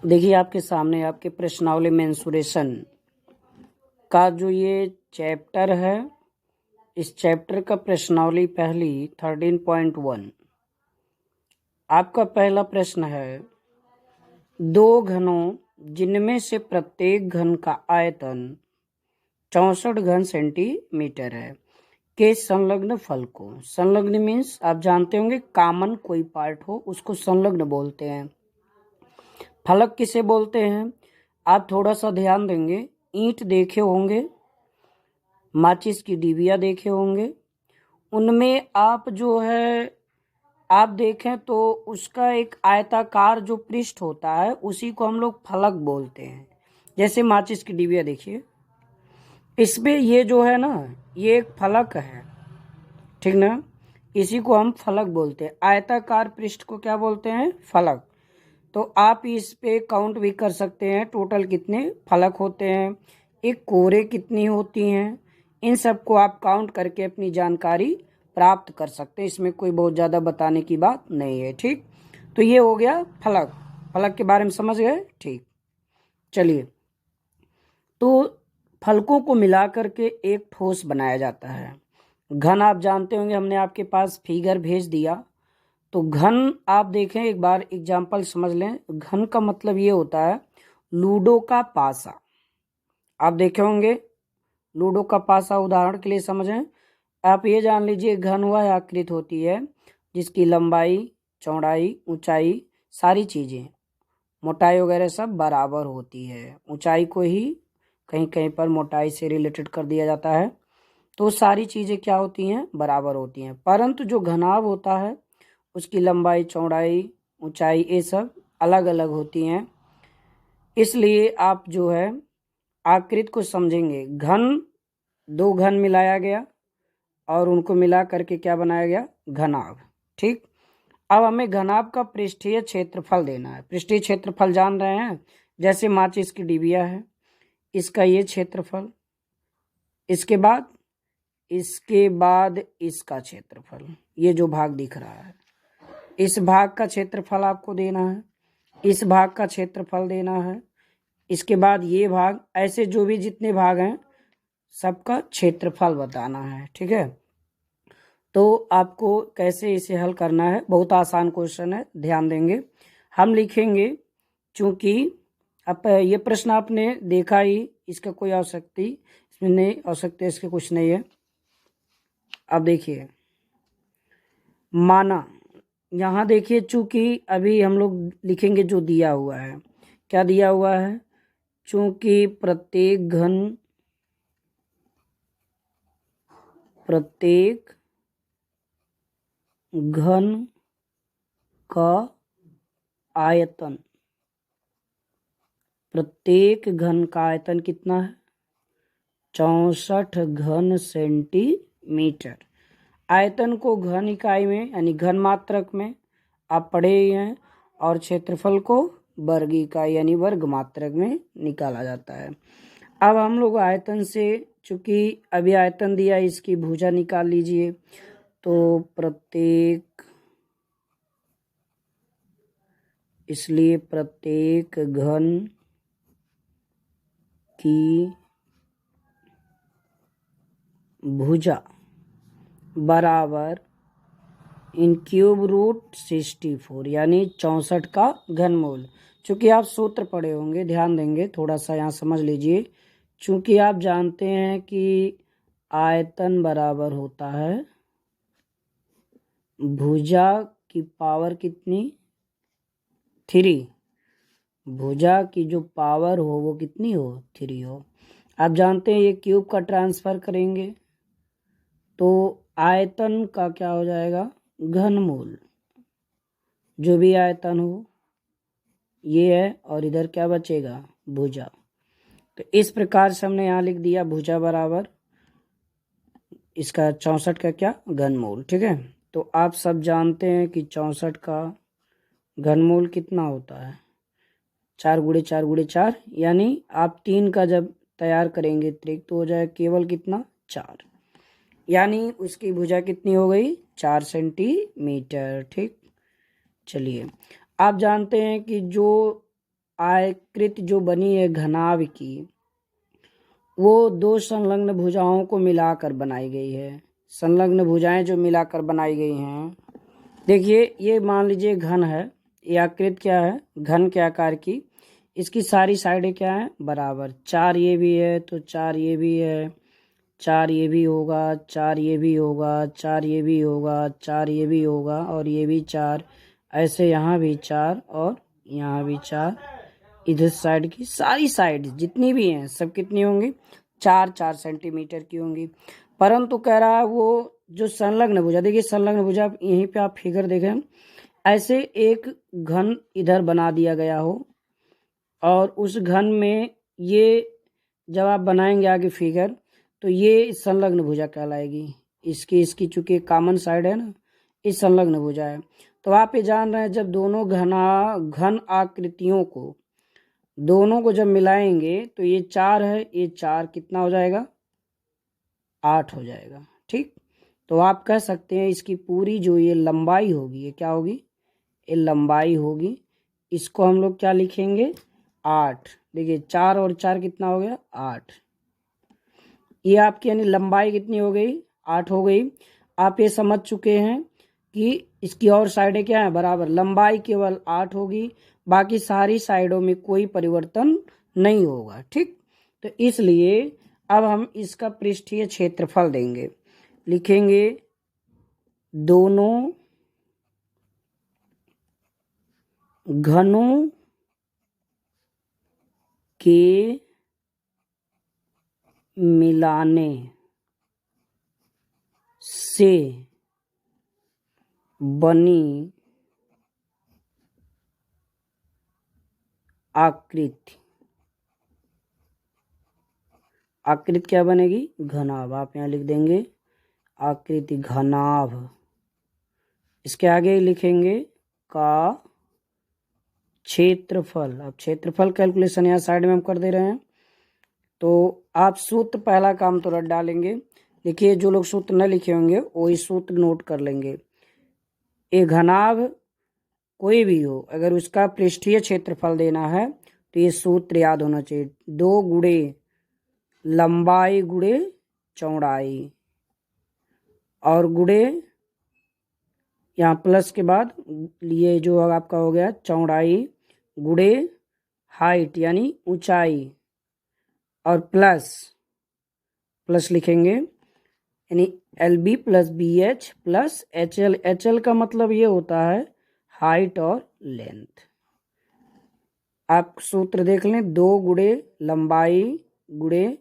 देखिए आपके सामने आपके प्रश्नावली मेंसुरेशन का जो ये चैप्टर है, इस चैप्टर का प्रश्नावली पहली 13.1। आपका पहला प्रश्न है, दो घनों जिनमें से प्रत्येक घन का आयतन 64 घन सेंटीमीटर है के संलग्न फल को, संलग्न मीन्स आप जानते होंगे कॉमन कोई पार्ट हो उसको संलग्न बोलते हैं। फलक किसे बोलते हैं? आप थोड़ा सा ध्यान देंगे, ईंट देखे होंगे, माचिस की डिबिया देखे होंगे, उनमें आप जो है आप देखें तो उसका एक आयताकार जो पृष्ठ होता है उसी को हम लोग फलक बोलते हैं। जैसे माचिस की डिबिया देखिए, इसमें ये जो है ना ये एक फलक है, ठीक ना, इसी को हम फलक बोलते हैं। आयताकार पृष्ठ को क्या बोलते हैं? फलक। तो आप इस पे काउंट भी कर सकते हैं टोटल कितने फलक होते हैं, एक कोरे कितनी होती हैं, इन सब को आप काउंट करके अपनी जानकारी प्राप्त कर सकते हैं। इसमें कोई बहुत ज़्यादा बताने की बात नहीं है, ठीक। तो ये हो गया फलक, फलक के बारे में समझ गए, ठीक। चलिए, तो फलकों को मिला करके एक ठोस बनाया जाता है। घन आप जानते होंगे, हमने आपके पास फिगर भेज दिया। तो घन आप देखें, एक बार एग्जाम्पल समझ लें। घन का मतलब ये होता है लूडो का पासा। आप देखे होंगे लूडो का पासा, उदाहरण के लिए समझें। आप ये जान लीजिए घन वह आकृति होती है जिसकी लंबाई, चौड़ाई, ऊंचाई, सारी चीज़ें, मोटाई वगैरह सब बराबर होती है। ऊंचाई को ही कहीं कहीं पर मोटाई से रिलेटेड कर दिया जाता है। तो सारी चीज़ें क्या होती हैं? बराबर होती हैं। परंतु जो घनाभ होता है उसकी लंबाई, चौड़ाई, ऊंचाई ये सब अलग अलग होती हैं। इसलिए आप जो है आकृति को समझेंगे। घन, दो घन मिलाया गया और उनको मिला करके क्या बनाया गया? घनाभ, ठीक। अब हमें घनाभ का पृष्ठीय क्षेत्रफल देना है। पृष्ठीय क्षेत्रफल जान रहे हैं, जैसे माचिस की डिबिया है, इसका ये क्षेत्रफल, इसके बाद इसका क्षेत्रफल, ये जो भाग दिख रहा है इस भाग का क्षेत्रफल आपको देना है, इस भाग का क्षेत्रफल देना है, इसके बाद ये भाग, ऐसे जो भी जितने भाग हैं सबका क्षेत्रफल बताना है, ठीक है। तो आपको कैसे इसे हल करना है, बहुत आसान क्वेश्चन है, ध्यान देंगे। हम लिखेंगे, चूंकि अब ये प्रश्न आपने देखा ही, इसका कोई आवश्यकता इसमें नहीं, आवश्यकता इसके कुछ नहीं है। अब देखिए, माना यहाँ देखिए, चूंकि अभी हम लोग लिखेंगे जो दिया हुआ है, क्या दिया हुआ है? चूंकि प्रत्येक घन का आयतन, प्रत्येक घन का आयतन कितना है? 64 घन सेंटीमीटर। आयतन को घन इकाई में यानी घन मात्रक में आप पढ़े ही हैं, और क्षेत्रफल को वर्ग इकाई यानी वर्ग मात्रक में निकाला जाता है। अब हम लोग आयतन से, चूंकि अभी आयतन दिया, इसकी भुजा निकाल लीजिए। तो प्रत्येक, इसलिए प्रत्येक घन की भुजा बराबर इन क्यूब रूट 64 यानी 64 का घनमूल। चूंकि आप सूत्र पढ़े होंगे, ध्यान देंगे, थोड़ा सा यहाँ समझ लीजिए। चूंकि आप जानते हैं कि आयतन बराबर होता है भुजा की पावर कितनी? 3। भुजा की जो पावर हो वो कितनी हो? 3 हो। आप जानते हैं ये क्यूब का ट्रांसफर करेंगे तो आयतन का क्या हो जाएगा? घनमूल। जो भी आयतन हो ये है, और इधर क्या बचेगा? भुजा। तो इस प्रकार से हमने यहाँ लिख दिया भुजा बराबर इसका 64 का क्या? घनमूल, ठीक है। तो आप सब जानते हैं कि 64 का घनमूल कितना होता है? 4 गुणे 4 गुणे 4, यानी आप 3 का जब तैयार करेंगे अतिरिक्त तो हो जाए केवल कितना? 4, यानी उसकी भुजा कितनी हो गई? 4 सेंटीमीटर, ठीक। चलिए, आप जानते हैं कि जो आयकृति जो बनी है घनाभ की, वो दो संलग्न भुजाओं को मिलाकर बनाई गई है। संलग्न भुजाएं जो मिलाकर बनाई गई हैं, देखिए ये मान लीजिए घन है, ये आकृति क्या है, घन के आकार की। इसकी सारी साइडें क्या है, बराबर। 4 ये भी है तो 4 ये भी है, 4 ये भी होगा, 4 ये भी होगा, 4 ये भी होगा, 4 ये भी होगा और ये भी 4। ऐसे यहाँ भी 4 और यहाँ भी 4। इधर साइड की सारी साइड जितनी भी हैं सब कितनी होंगी, 4-4 सेंटीमीटर की होंगी। परंतु कह रहा है वो जो संलग्न भुजा, देखिए संलग्न भुजा यहीं पे आप फिगर देखें, ऐसे एक घन इधर बना दिया गया हो और उस घन में ये जब आप बनाएंगे आगे फिगर तो ये संलग्न भुजा कहलाएगी। इसकी चूंकि कॉमन साइड है ना, इस संलग्न भुजा है। तो आप ये जान रहे हैं जब दोनों घन आकृतियों को दोनों को जब मिलाएंगे तो ये 4 है, ये 4 कितना हो जाएगा, 8 हो जाएगा। ठीक, तो आप कह सकते हैं इसकी पूरी जो ये लंबाई होगी, ये क्या होगी, ये लंबाई होगी। इसको हम लोग क्या लिखेंगे, 8। देखिए 4 और 4 कितना हो गया, 8। ये आपकी यानी लंबाई कितनी हो गई, 8 हो गई। आप ये समझ चुके हैं कि इसकी और साइडें क्या है, बराबर। लंबाई केवल 8 होगी, बाकी सारी साइडों में कोई परिवर्तन नहीं होगा। ठीक, तो इसलिए अब हम इसका पृष्ठीय क्षेत्रफल देंगे, लिखेंगे दोनों घनों के मिलाने से बनी आकृति, आकृति क्या बनेगी, घनाभ। आप यहाँ लिख देंगे आकृति घनाभ। इसके आगे लिखेंगे का क्षेत्रफल। अब क्षेत्रफल कैलकुलेशन यहाँ साइड में हम कर दे रहे हैं, तो आप सूत्र पहला काम तो रट डालेंगे। लिखिए, जो लोग सूत्र न लिखे होंगे वही सूत्र नोट कर लेंगे। एक घनाभ कोई भी हो, अगर उसका पृष्ठीय क्षेत्रफल देना है तो ये सूत्र याद होना चाहिए, 2 गुणे लंबाई गुणे चौड़ाई और गुणे यहाँ प्लस के बाद ये जो आपका हो गया चौड़ाई गुणे हाइट यानी ऊंचाई और प्लस लिखेंगे यानी LB plus BH plus HL। HL का मतलब ये होता है हाइट और लेंथ। आप सूत्र देख लें, 2 गुणे लंबाई गुणे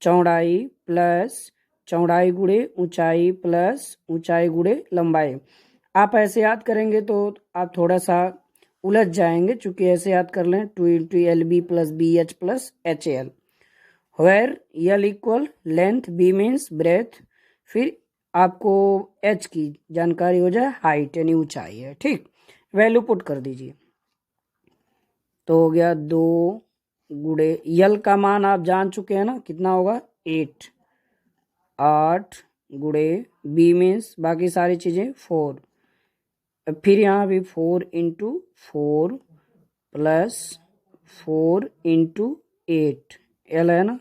चौड़ाई प्लस चौड़ाई गुणे ऊंचाई प्लस ऊंचाई गुणे लंबाई। आप ऐसे याद करेंगे तो आप थोड़ा सा उलझ जाएंगे, चूंकि ऐसे याद कर लें 2 × LB plus BH plus HL, where L equal length, B means breadth, फिर आपको H की जानकारी हो जाए, हाइट यानी ऊंचाई है। ठीक, वैल्यू पुट कर दीजिए, तो हो गया 2 गुणे L का मान आप जान चुके हैं ना, कितना होगा 8 गुणे B मीन्स बाकी सारी चीज़ें 4, फिर यहाँ भी 4 × 4 प्लस 4 × 8 L है ना।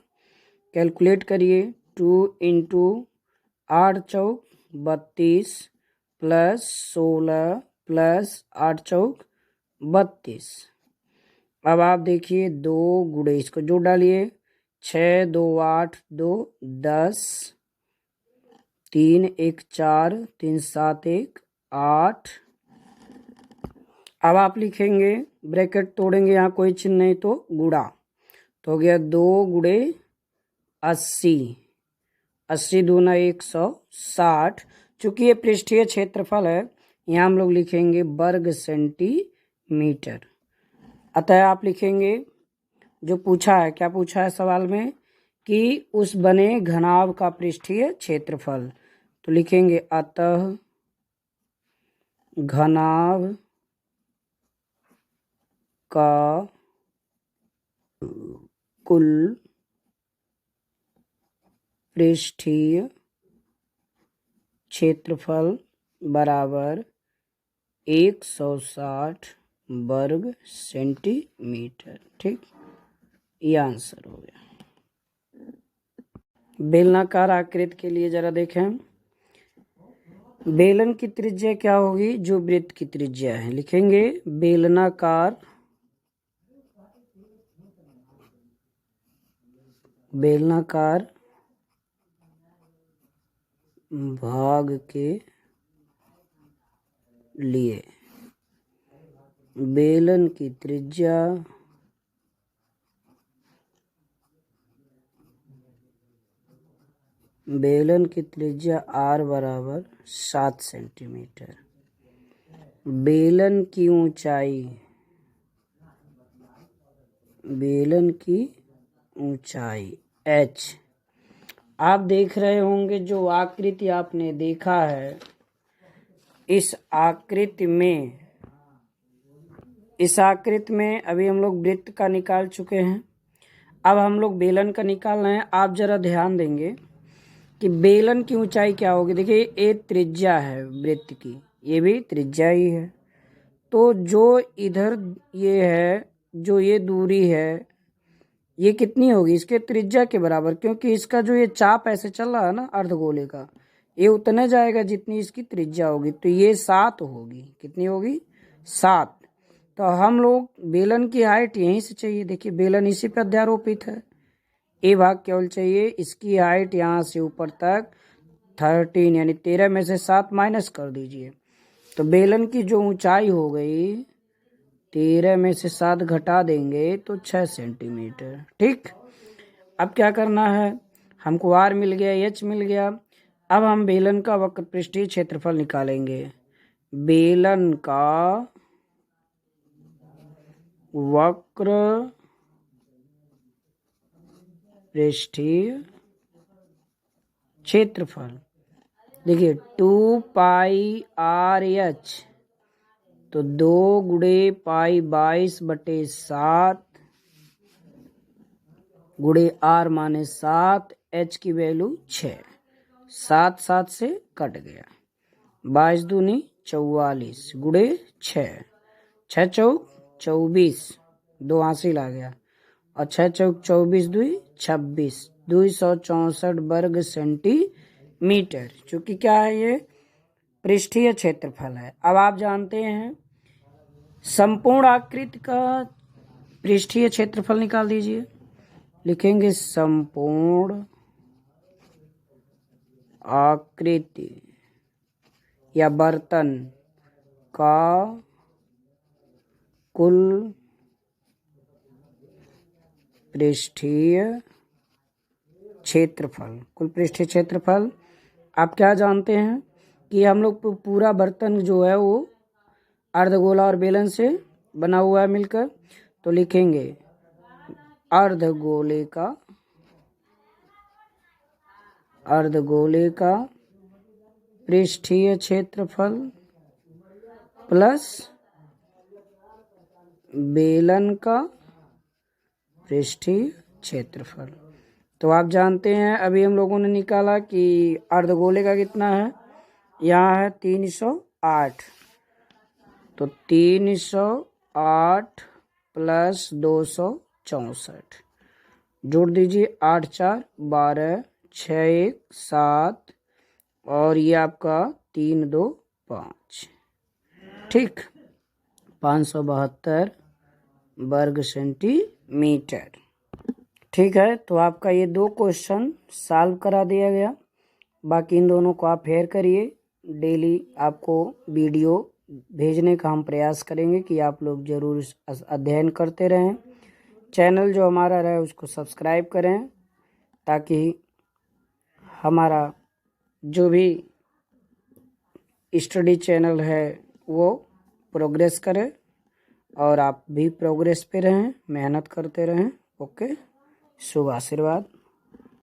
कैलकुलेट करिए, 2 × 8 चौक 32 प्लस 16 प्लस 8 चौक 32। अब आप देखिए 2 गुणे इसको जोड़ डालिए, 6 2 8 2 10, 3 1 4 3 7 1 8। अब आप लिखेंगे, ब्रैकेट तोड़ेंगे, यहाँ कोई चिन्ह नहीं तो गुणा, तो हो गया 2 गुणे 80, 80 दूना 160। चूंकि ये पृष्ठीय क्षेत्रफल है, यहाँ हम लोग लिखेंगे वर्ग सेंटीमीटर। अतः आप लिखेंगे जो पूछा है, क्या पूछा है सवाल में, कि उस बने घनाभ का पृष्ठीय क्षेत्रफल, तो लिखेंगे अतः घनाभ का कुल पृष्ठीय क्षेत्रफल बराबर 160 वर्ग सेंटीमीटर। ठीक, ये आंसर हो गया। बेलनाकार आकृति के लिए जरा देखें, बेलन की त्रिज्या क्या होगी, जो वृत्त की त्रिज्या है। लिखेंगे बेलनाकार भाग के लिए बेलन की त्रिज्या r बराबर 7 सेंटीमीटर। बेलन की ऊंचाई h। आप देख रहे होंगे जो आकृति आपने देखा है, इस आकृति में अभी हम लोग वृत्त का निकाल चुके हैं। अब हम लोग बेलन का निकाल रहे हैं। आप जरा ध्यान देंगे कि बेलन की ऊंचाई क्या होगी। देखिए ये त्रिज्या है वृत्त की, ये भी त्रिज्या ही है। तो जो इधर ये है, जो ये दूरी है, ये कितनी होगी, इसके त्रिज्या के बराबर, क्योंकि इसका जो ये चाप ऐसे चल रहा है ना अर्धगोले का, ये उतने जाएगा जितनी इसकी त्रिज्या होगी। तो ये 7 होगी। कितनी होगी, 7। तो हम लोग बेलन की हाइट यहीं से चाहिए। देखिए बेलन इसी पर अध्यारोपित है, ये भाग केवल चाहिए। इसकी हाइट यहाँ से ऊपर तक 13 यानी 13 में से 7 माइनस कर दीजिए, तो बेलन की जो ऊंचाई हो गई 13 में से 7 घटा देंगे तो 6 सेंटीमीटर। ठीक, अब क्या करना है, हमको r मिल गया, h मिल गया। अब हम बेलन का वक्र पृष्ठीय क्षेत्रफल निकालेंगे। बेलन का वक्र पृष्ठीय क्षेत्रफल, देखिए 2 पाई RH, तो 2 गुणे पाई 22/7 गुणे r माने 7, h की वैल्यू 6, 7 7 से कट गया, 22 दूनी 44 गुणे 6, 6 चौक 24, 2 हासिल आ गया, और 6 चौक 24 दुई 26, 264 वर्ग सेंटीमीटर। चूंकि क्या है, ये पृष्ठीय क्षेत्रफल है। अब आप जानते हैं संपूर्ण आकृति का पृष्ठीय क्षेत्रफल निकाल दीजिए। लिखेंगे संपूर्ण आकृति या बर्तन का कुल पृष्ठीय क्षेत्रफल। आप क्या जानते हैं कि हम लोग पूरा बर्तन जो है वो अर्धगोला और बेलन से बना हुआ है मिलकर। तो लिखेंगे अर्धगोले का पृष्ठीय क्षेत्रफल प्लस बेलन का पृष्ठीय क्षेत्रफल। तो आप जानते हैं अभी हम लोगों ने निकाला कि अर्धगोले का कितना है, यहाँ है 308, तो 308 प्लस 264 जोड़ दीजिए, 8 4 12, 6 1 7, और ये आपका 3 2 5। ठीक, 572 वर्ग सेंटीमीटर। ठीक है, तो आपका ये 2 क्वेश्चन सॉल्व करा दिया गया। बाकी इन दोनों को आप फेयर करिए। डेली आपको वीडियो भेजने का हम प्रयास करेंगे कि आप लोग जरूर अध्ययन करते रहें। चैनल जो हमारा रहे उसको सब्सक्राइब करें, ताकि हमारा जो भी स्टडी चैनल है वो प्रोग्रेस करे और आप भी प्रोग्रेस पे रहें, मेहनत करते रहें। ओके, शुभ आशीर्वाद।